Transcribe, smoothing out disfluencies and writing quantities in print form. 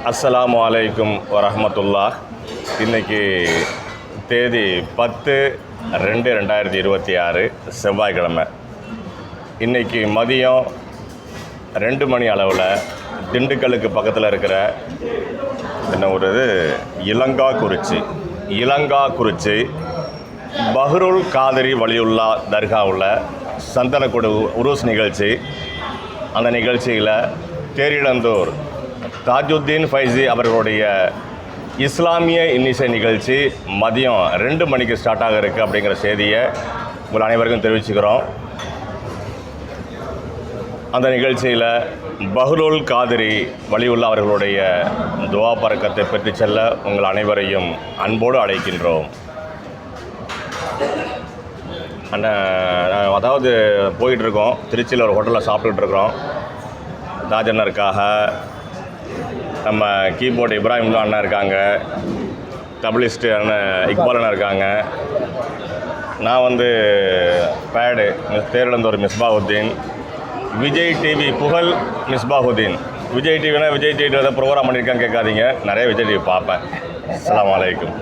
அஸ்ஸலாமு அலைக்கும் வரஹ்மத்துல்லாஹ். இன்றைக்கி தேதி 10/2/2026 செவ்வாய்க்கிழமை. இன்றைக்கி மதியம் 2 மணி அளவில் திண்டுக்கலுக்கு பக்கத்தில் இருக்கிற என்ன ஒரு இலங்காக்குறிச்சி பஹ்ருல் காதிரி வலியுல்லா தர்காவில் சந்தனக்கூடு உருஸ் நிகழ்ச்சி. அந்த நிகழ்ச்சியில் தேரிழந்தூர் தாஜுத்தீன் ஃபைசி அவர்களுடைய இஸ்லாமிய இன்னிசை நிகழ்ச்சி மதியம் 2 மணிக்கு ஸ்டார்ட் ஆக இருக்குது அப்படிங்கிற செய்தியை உங்கள் அனைவருக்கும் தெரிவிச்சுக்கிறோம். அந்த நிகழ்ச்சியில் பஹ்ருல் காதிரி வலியுல்லா அவர்களுடைய துவா பரக்கத்தை பெற்று செல்ல உங்கள் அனைவரையும் அன்போடு அழைக்கின்றோம். அதாவது போயிட்டுருக்கோம், திருச்சியில் ஒரு ஹோட்டலில் சாப்பிட்டுட்ருக்குறோம். தாஜனருக்காக நம்ம கீபோர்டு இப்ராஹிம் அண்ணன் இருக்காங்க, தபிலிஸ்ட்டு அண்ணன் இக்பால் அண்ணன் இருக்காங்க. நான் பேடு தேரிழந்தூர் மிஸ்பாஹுத்தீன், விஜய் டிவி புகழ் மிஸ்பாஹுத்தீன். விஜய் டிவினா விஜய் டிவியில் ப்ரோக்ராம் பண்ணியிருக்கான்னு கேட்காதீங்க, நிறைய விஜய் டிவி பார்ப்பேன். அஸ்ஸலாமு அலைக்கும்.